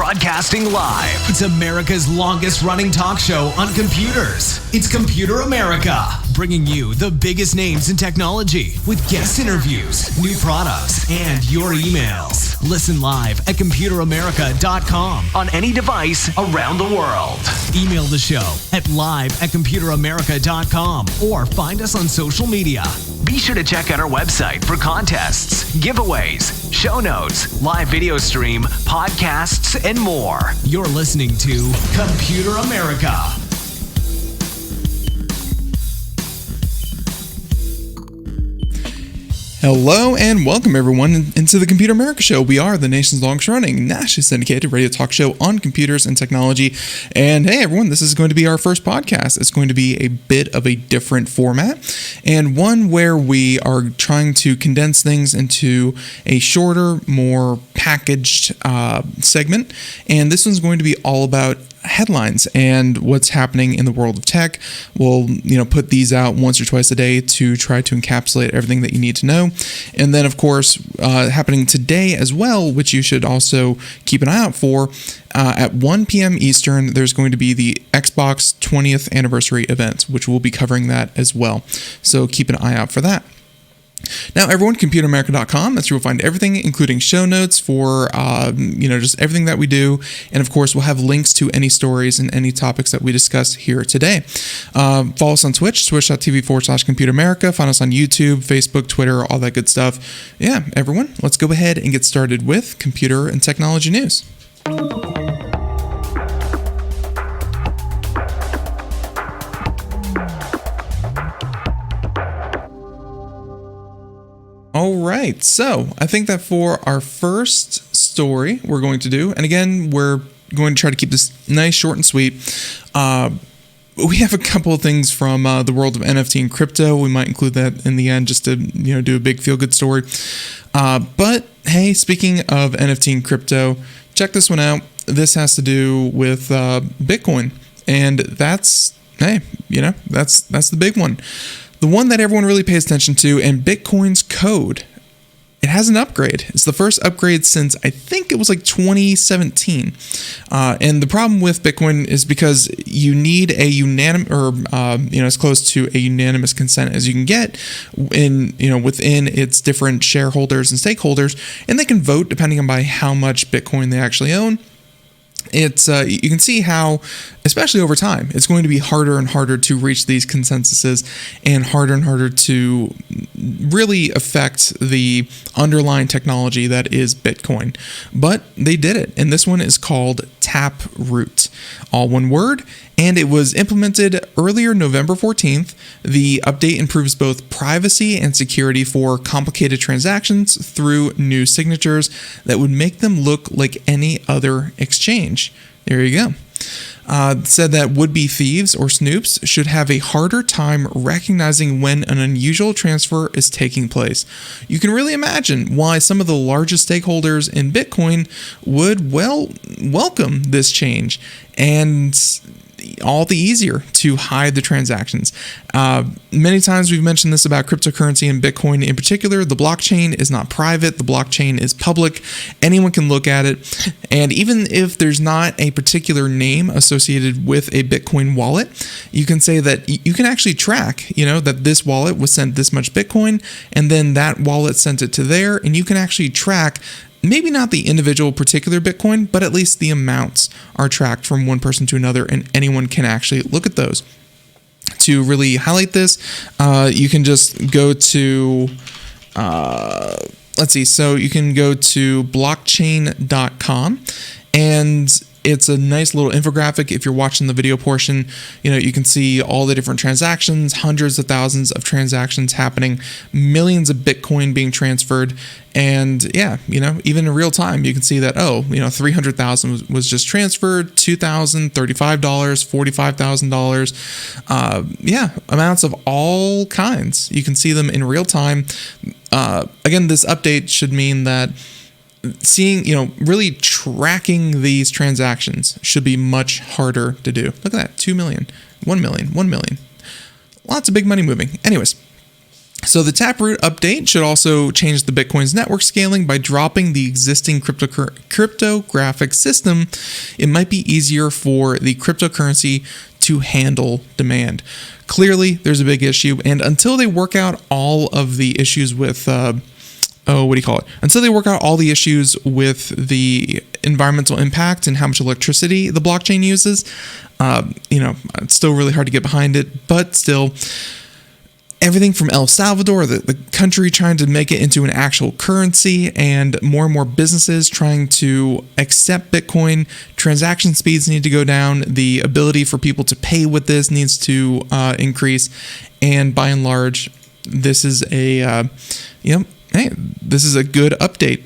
Broadcasting live. It's America's longest running talk show on computers. It's Computer America, bringing you the biggest names in technology with guest interviews, new products, and your emails. Listen live at computeramerica.com on any device around the world. Email the show at live@computeramerica.com or find us on social media. Be sure to check out our website for contests, giveaways, show notes, live video stream, podcasts, and more. You're listening to Computer America. Hello and welcome everyone into the Computer America Show. We are the nation's longest running, nationally syndicated radio talk show on computers and technology. And hey everyone, this is going to be our first podcast. It's going to be a bit of a different format and one where we are trying to condense things into a shorter, more packaged segment. And this one's going to be all about headlines and what's happening in the world of tech. We'll, put these out once or twice a day to try to encapsulate everything that you need to know. And then, of course, happening today as well, which you should also keep an eye out for, at 1 p.m. Eastern, there's going to be the Xbox 20th anniversary event, which we'll be covering that as well. So keep an eye out for that. Now, everyone, computeramerica.com, that's where you'll find everything, including show notes for, just everything that we do. And, of course, we'll have links to any stories and any topics that we discuss here today. Follow us on Twitch, twitch.tv/computeramerica. Find us on YouTube, Facebook, Twitter, all that good stuff. Yeah, everyone, let's go ahead and get started with computer and technology news. All right, so I think that for our first story we're going to do, and again, we're going to try to keep this nice, short, and sweet. We have a couple of things from the world of NFT and crypto. We might include that in the end just to, do a big feel-good story. But hey, speaking of NFT and crypto, check this one out. This has to do with Bitcoin, and that's the big one. The one that everyone really pays attention to, and Bitcoin's code. It has an upgrade. It's the first upgrade since I think it was like 2017. And the problem with Bitcoin is because you need a unanimous, or as close to a unanimous consent as you can get within its different shareholders and stakeholders, and they can vote depending on by how much Bitcoin they actually own. It's you can see how, especially over time, it's going to be harder and harder to reach these consensuses and harder to really affect the underlying technology that is Bitcoin. But they did it, and this one is called Taproot, all one word, and it was implemented earlier November 14th. The update improves both privacy and security for complicated transactions through new signatures that would make them look like any other exchange. There you go. Said that would-be thieves or snoops should have a harder time recognizing when an unusual transfer is taking place. You can really imagine why some of the largest stakeholders in Bitcoin would, welcome this change, and all the easier to hide the transactions. Many times we've mentioned this about cryptocurrency and Bitcoin in particular. The blockchain is not private. The blockchain is public. Anyone can look at it. And even if there's not a particular name associated with a Bitcoin wallet, you can say that you can actually track, that this wallet was sent this much Bitcoin, and then that wallet sent it to there, and you can actually track maybe not the individual particular Bitcoin, but at least the amounts are tracked from one person to another, and anyone can actually look at those. To really highlight this, you can just go to, so you can go to blockchain.com, and it's a nice little infographic. If you're watching the video portion, you can see all the different transactions, hundreds of thousands of transactions happening, millions of Bitcoin being transferred. And yeah, even in real time, you can see that, 300,000 was just transferred, $2,000, $35, $45,000. Amounts of all kinds. You can see them in real time. Again, this update should mean that seeing, really tracking these transactions should be much harder to do. Look at that, 2 million, 1 million, 1 million. Lots of big money moving. Anyways, So the Taproot update should also change the Bitcoin's network scaling by dropping the existing cryptographic system. It might be easier for the cryptocurrency to handle demand. Clearly, there's a big issue, and until they work out all of the issues with until they work out all the issues with the environmental impact and how much electricity the blockchain uses, it's still really hard to get behind it, but still, everything from El Salvador, the country trying to make it into an actual currency, and more businesses trying to accept Bitcoin. Transaction speeds need to go down. The ability for people to pay with this needs to increase. And by and large, this is this is a good update.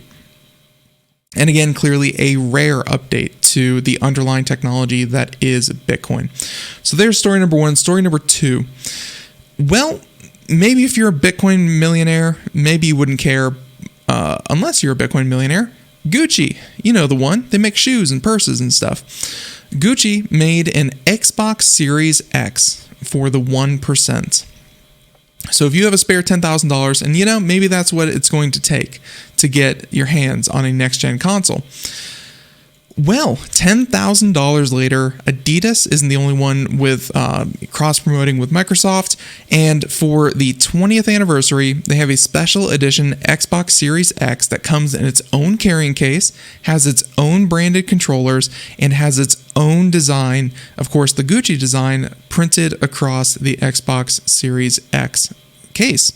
And again, clearly a rare update to the underlying technology that is Bitcoin. So there's story number one. Story number two. Well, maybe if you're a Bitcoin millionaire, maybe you wouldn't care unless you're a Bitcoin millionaire. Gucci, you know the one. They make shoes and purses and stuff. Gucci made an Xbox Series X for the 1%. So if you have a spare $10,000 and maybe that's what it's going to take to get your hands on a next-gen console. Well, $10,000 later, Adidas isn't the only one with cross-promoting with Microsoft, and for the 20th anniversary, they have a special edition Xbox Series X that comes in its own carrying case, has its own branded controllers, and has its own design, of course the Gucci design, printed across the Xbox Series X case.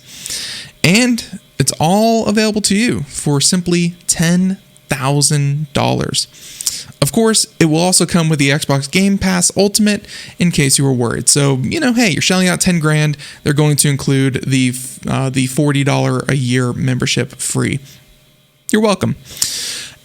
And it's all available to you for simply $10,000. Of course, it will also come with the Xbox Game Pass Ultimate in case you were worried. So, hey, you're shelling out $10,000. They're going to include the $40 a year membership free. You're welcome.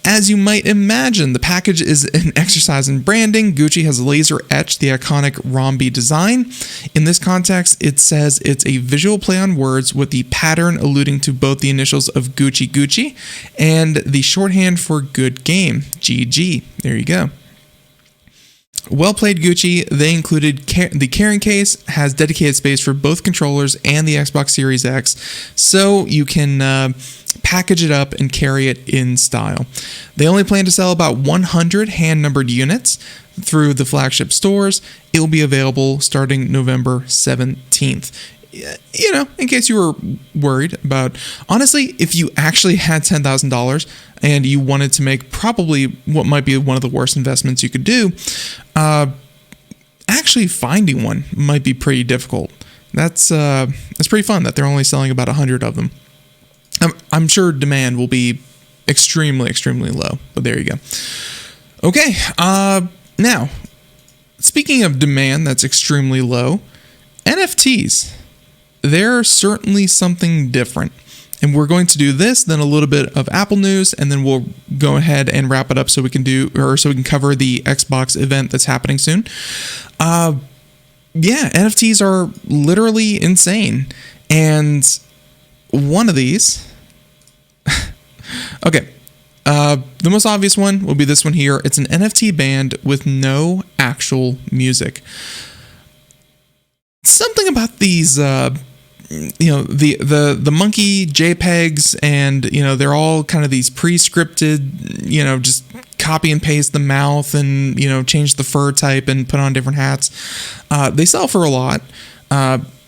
As you might imagine, the package is an exercise in branding. Gucci has laser etched the iconic rhombi design. In this context, it says it's a visual play on words with the pattern alluding to both the initials of Gucci and the shorthand for good game, GG. There you go. Well played, Gucci. They included the carrying case, has dedicated space for both controllers and the Xbox Series X, so you can package it up and carry it in style. They only plan to sell about 100 hand-numbered units through the flagship stores. It will be available starting November 17th. In case you were worried about, honestly, if you actually had $10,000 and you wanted to make probably what might be one of the worst investments you could do, actually finding one might be pretty difficult. That's pretty fun that they're only selling about 100 of them. I'm sure demand will be extremely, extremely low, but there you go. Okay, now, speaking of demand that's extremely low, NFTs. They're certainly something different. And we're going to do this, then a little bit of Apple news, and then we'll go ahead and wrap it up so we can cover the Xbox event that's happening soon. NFTs are literally insane. And one of these, okay, the most obvious one will be this one here. It's an NFT band with no actual music. Something about these, the monkey JPEGs, and they're all kind of these pre-scripted, just copy and paste the mouth and change the fur type and put on different hats. They sell for a lot.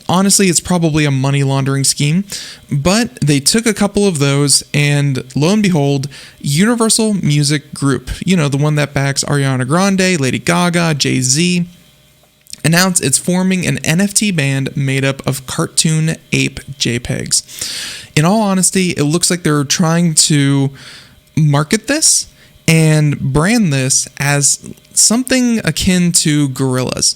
Honestly, it's probably a money laundering scheme, but they took a couple of those, and lo and behold, Universal Music Group, the one that backs Ariana Grande, Lady Gaga, Jay-Z, announced it's forming an NFT band made up of cartoon ape JPEGs. In all honesty, it looks like they're trying to market this and brand this as something akin to Gorillaz.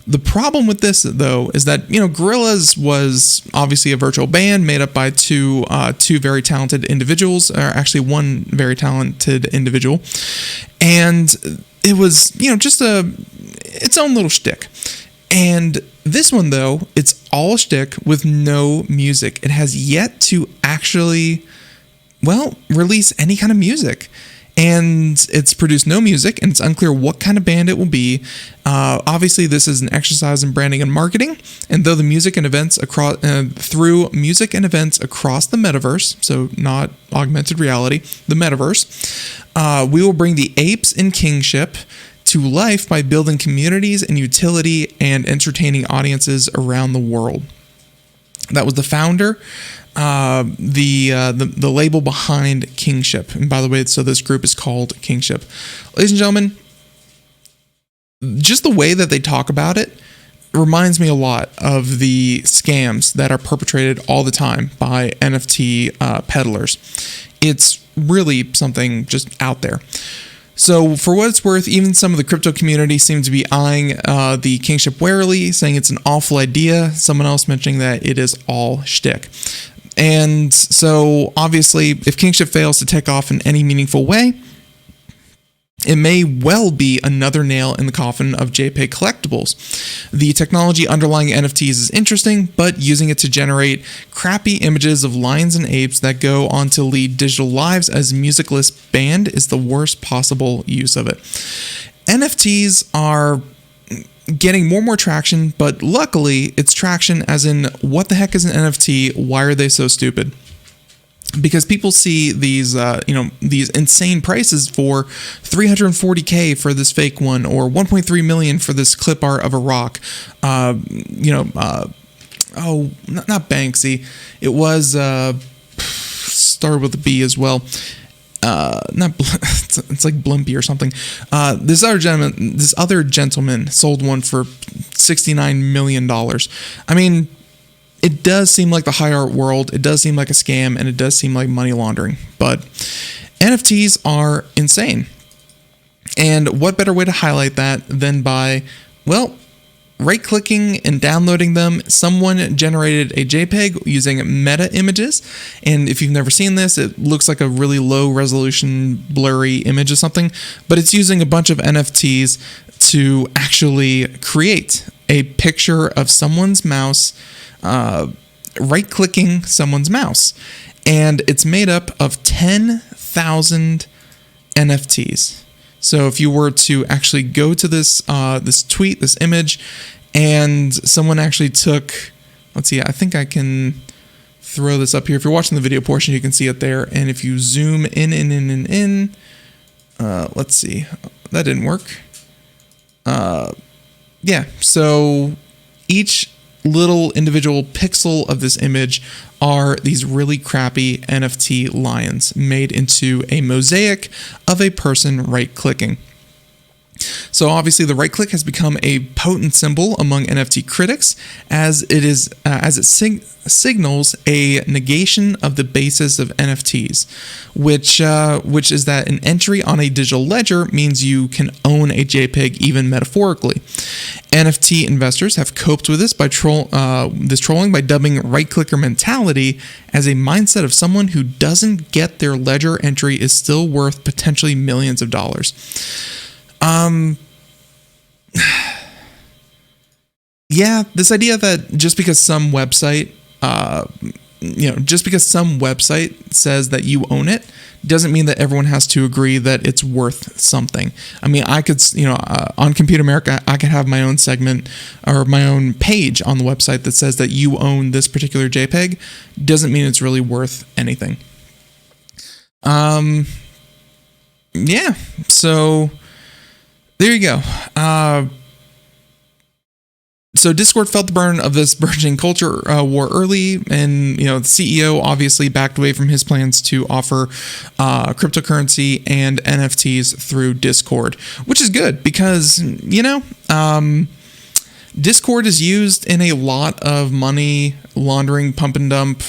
The problem with this, though, is that, Gorillaz was obviously a virtual band made up by two very talented individuals, or actually one very talented individual. And it was, just its own little shtick. And this one, though, it's all shtick with no music. It has yet to actually, release any kind of music. and it's produced no music, and it's unclear what kind of band it will be. Obviously, this is an exercise in branding and marketing, and though the music and events across through music and events across the metaverse, so not augmented reality, the metaverse, we will bring the apes in kingship to life by building communities and utility and entertaining audiences around the world. That was the founder, the label behind Kingship. And by the way, so this group is called Kingship. Ladies and gentlemen, just the way that they talk about it reminds me a lot of the scams that are perpetrated all the time by NFT peddlers. It's really something just out there. So for what it's worth, even some of the crypto community seem to be eyeing the Kingship warily, saying it's an awful idea. Someone else mentioning that it is all shtick. And so obviously, if Kingship fails to take off in any meaningful way, it may well be another nail in the coffin of JPEG collectibles. The technology underlying NFTs is interesting, but using it to generate crappy images of lions and apes that go on to lead digital lives as musicless band is the worst possible use of it. NFTs are getting more and more traction, but luckily it's traction as in, what the heck is an NFT? Why are they so stupid? Because people see these, these insane prices for $340K for this fake one, or $1.3 million for this clip art of a rock. Not Banksy. It was started with a B as well. It's like Blimpy or something. This other gentleman sold one for $69 million. I mean, it does seem like the high art world. It does seem like a scam, and it does seem like money laundering. But NFTs are insane. And what better way to highlight that than by, well, right-clicking and downloading them. Someone generated a JPEG using meta images. And if you've never seen this, it looks like a really low resolution, blurry image of something. But it's using a bunch of NFTs to actually create a picture of someone's mouse, right-clicking someone's mouse, and it's made up of 10,000 NFTs. So if you were to actually go to this tweet, this image, and someone actually took, let's see, I think I can throw this up here. If you're watching the video portion, you can see it there. And if you zoom in, let's see, that didn't work. Yeah, so each little individual pixel of this image are these really crappy NFT lions made into a mosaic of a person right-clicking. So obviously the right click has become a potent symbol among NFT critics as it signals a negation of the basis of NFTs, which is that an entry on a digital ledger means you can own a JPEG even metaphorically. NFT investors have coped with this by trolling by dubbing right clicker mentality as a mindset of someone who doesn't get their ledger entry is still worth potentially millions of dollars. Yeah, this idea that just because some website says that you own it doesn't mean that everyone has to agree that it's worth something. I mean, I could, on Computer America, I could have my own segment or my own page on the website that says that you own this particular JPEG. Doesn't mean it's really worth anything. Yeah, so there you go. So Discord felt the burn of this burgeoning culture war early, and the CEO obviously backed away from his plans to offer cryptocurrency and NFTs through Discord, which is good because Discord is used in a lot of money laundering, pump and dump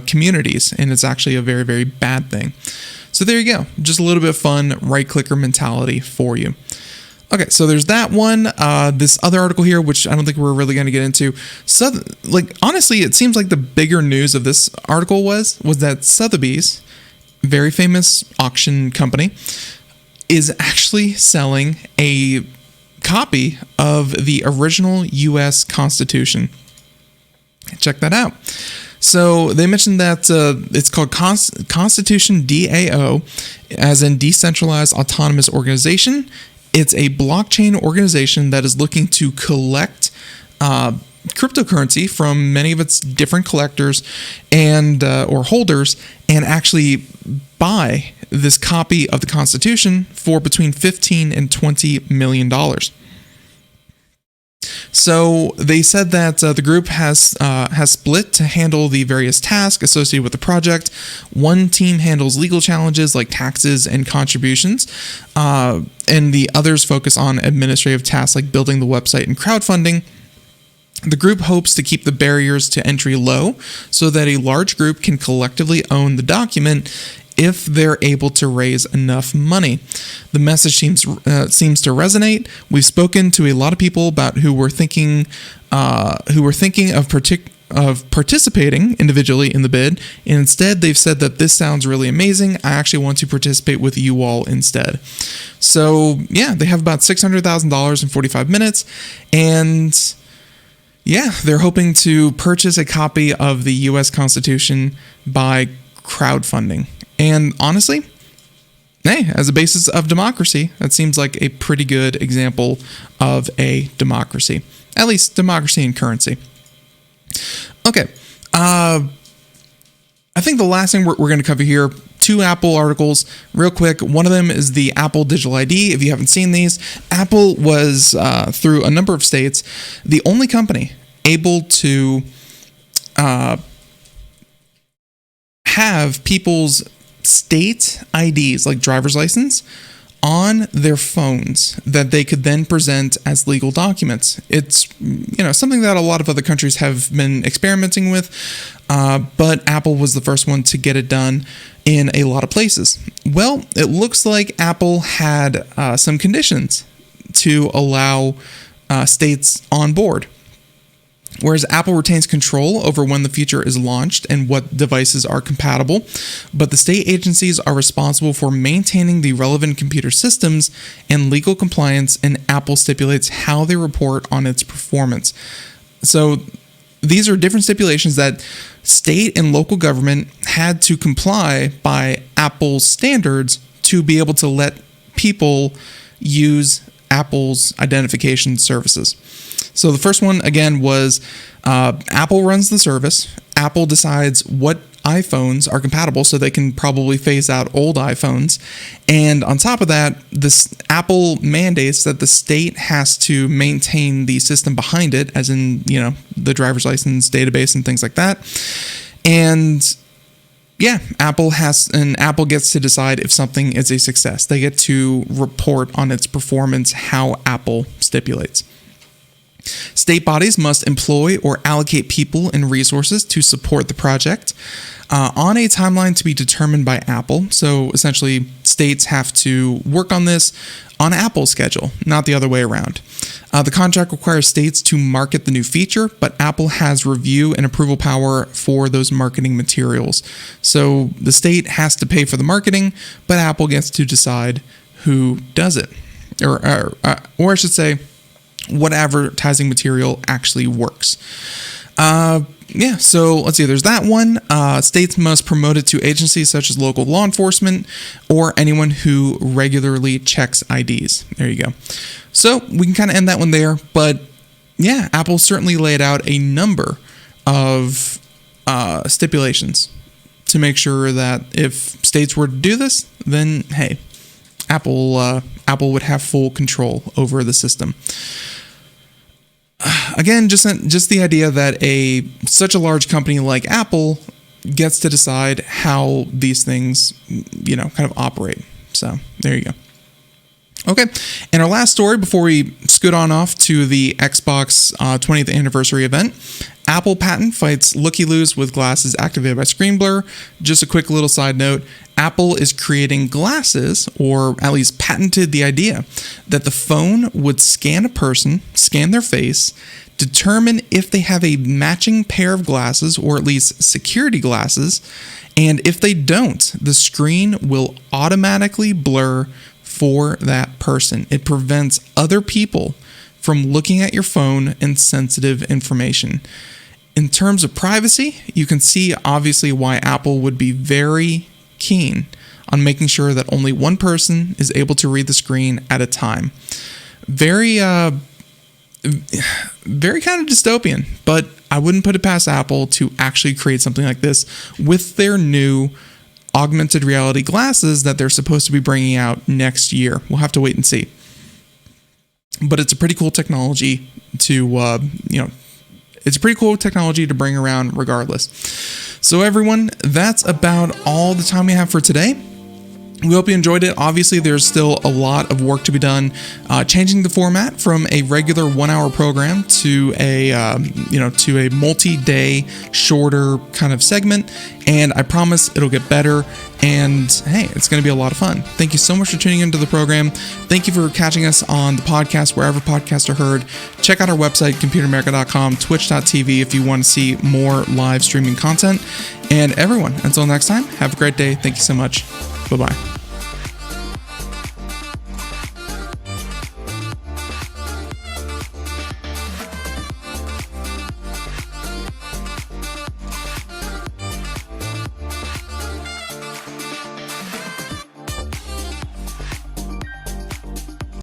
communities, and it's actually a very, very bad thing. So there you go, just a little bit of fun right clicker mentality for you. Okay, so there's that one. This other article here, which I don't think we're really going to get into. So, honestly, it seems like the bigger news of this article was that Sotheby's, very famous auction company, is actually selling a copy of the original U.S. Constitution. Check that out. So they mentioned that it's called Constitution DAO, as in Decentralized Autonomous Organization. It's a blockchain organization that is looking to collect cryptocurrency from many of its different collectors and or holders, and actually buy this copy of the Constitution for between $15 and $20 million. So they said that the group has split to handle the various tasks associated with the project. One team handles legal challenges like taxes and contributions, and the others focus on administrative tasks like building the website and crowdfunding. The group hopes to keep the barriers to entry low so that a large group can collectively own the document if they're able to raise enough money. The message seems to resonate. We've spoken to a lot of people about who were thinking of participating individually in the bid, and instead they've said that this sounds really amazing. I actually want to participate with you all instead. So yeah, they have about $600,000 in 45 minutes, and yeah, they're hoping to purchase a copy of the U.S. Constitution by crowdfunding. And honestly, hey, as a basis of democracy, that seems like a pretty good example of a democracy. At least democracy and currency. Okay. I think the last thing we're going to cover here, 2 Apple articles real quick. One of them is the Apple Digital ID. If you haven't seen these, Apple was, through a number of states, the only company able to have people's state IDs, like driver's license, on their phones that they could then present as legal documents. It's something that a lot of other countries have been experimenting with, but Apple was the first one to get it done in a lot of places. Well, it looks like Apple had some conditions to allow states on board. Whereas Apple retains control over when the feature is launched and what devices are compatible, but the state agencies are responsible for maintaining the relevant computer systems and legal compliance, and Apple stipulates how they report on its performance. So these are different stipulations that state and local government had to comply by Apple's standards to be able to let people use Apple's identification services. So the first one, again, was Apple runs the service. Apple decides what iPhones are compatible so they can probably phase out old iPhones. And on top of that, Apple mandates that the state has to maintain the system behind it, as in, the driver's license database and things like that. And yeah, Apple gets to decide if something is a success. They get to report on its performance how Apple stipulates. State bodies must employ or allocate people and resources to support the project on a timeline to be determined by Apple. So essentially, states have to work on this on Apple's schedule, not the other way around. The contract requires states to market the new feature, but Apple has review and approval power for those marketing materials. So the state has to pay for the marketing, but Apple gets to decide who does it. Or I should say, what advertising material actually works. So let's see, there's that one. States must promote it to agencies such as local law enforcement or anyone who regularly checks IDs. There you go. So we can kind of end that one there. But yeah, Apple certainly laid out a number of stipulations to make sure that if states were to do this, then hey, Apple would have full control over the system. Again, just the idea that such a large company like Apple gets to decide how these things, kind of operate. So there you go. Okay, and our last story before we scoot on off to the Xbox 20th anniversary event. Apple patent fights lookie-loos with glasses activated by screen blur. Just a quick little side note, Apple is creating glasses, or at least patented the idea, that the phone would scan a person, scan their face, determine if they have a matching pair of glasses, or at least security glasses, and if they don't, the screen will automatically blur for that person. It prevents other people from looking at your phone and sensitive information. In terms of privacy, you can see obviously why Apple would be very keen on making sure that only one person is able to read the screen at a time. Very kind of dystopian, but I wouldn't put it past Apple to actually create something like this with their new augmented reality glasses that they're supposed to be bringing out next year. We'll have to wait and see. But it's a pretty cool technology to, it's a pretty cool technology to bring around regardless. So everyone, that's about all the time we have for today. We hope you enjoyed it. Obviously, there's still a lot of work to be done, changing the format from a regular 1-hour program to a multi-day, shorter kind of segment. And I promise it'll get better. And hey, it's going to be a lot of fun. Thank you so much for tuning into the program. Thank you for catching us on the podcast, wherever podcasts are heard. Check out our website, computeramerica.com, twitch.tv if you want to see more live streaming content. And everyone, until next time, have a great day. Thank you so much. Bye-bye.